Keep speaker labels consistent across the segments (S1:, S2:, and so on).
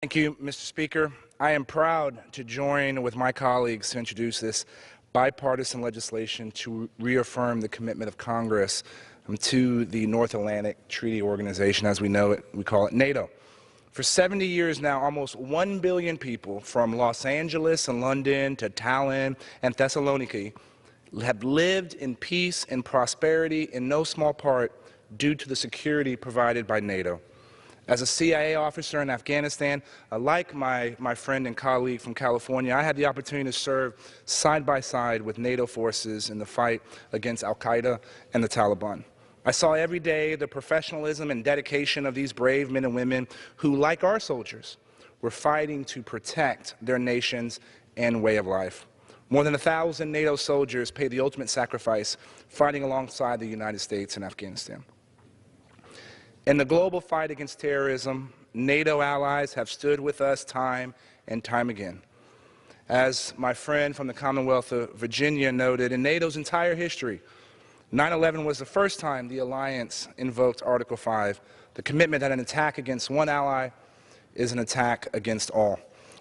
S1: Thank you, Mr. Speaker. I am proud to join with my colleagues to introduce this bipartisan legislation to reaffirm the commitment of Congress to the North Atlantic Treaty Organization, as we know it, we call it NATO. For 70 years now, almost 1 billion people from Los Angeles and London to Tallinn and Thessaloniki have lived in peace and prosperity in no small part due to the security provided by NATO. As a CIA officer in Afghanistan, like my friend and colleague from California, I had the opportunity to serve side by side with NATO forces in the fight against al-Qaeda and the Taliban. I saw every day the professionalism and dedication of these brave men and women who, like our soldiers, were fighting to protect their nations and way of life. More than 1,000 NATO soldiers paid the ultimate sacrifice fighting alongside the United States in Afghanistan. In the global fight against terrorism, NATO allies have stood with us time and time again. As my friend from the Commonwealth of Virginia noted, in NATO's entire history, 9/11 was the first time the alliance invoked Article 5, the commitment that an attack against one ally is an attack against all.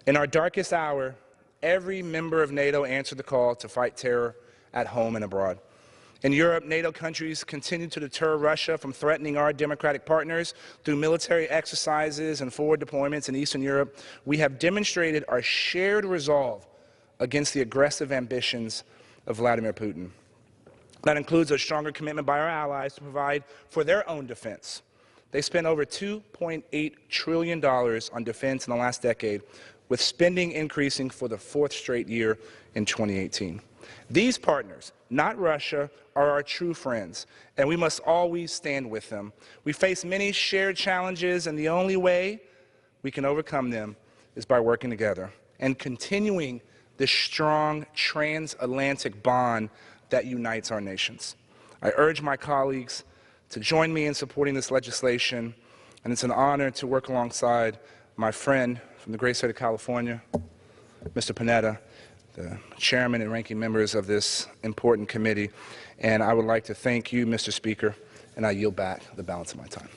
S1: In our darkest hour, every member of NATO answered the call to fight terror at home and abroad. In Europe, NATO countries continue to deter Russia from threatening our democratic partners through military exercises and forward deployments in Eastern Europe. We have demonstrated our shared resolve against the aggressive ambitions of Vladimir Putin. That includes a stronger commitment by our allies to provide for their own defense. They spent over $2.8 trillion on defense in the last decade, with spending increasing for the fourth straight year in 2018. These partners, not Russia, are our true friends, and we must always stand with them. We face many shared challenges, and the only way we can overcome them is by working together and continuing this strong transatlantic bond that unites our nations. I urge my colleagues to join me in supporting this legislation, and it's an honor to work alongside my friend from the great state of California, Mr. Panetta, the chairman and ranking members of this important committee. And I would like to thank you, Mr. Speaker, and I yield back the balance of my time.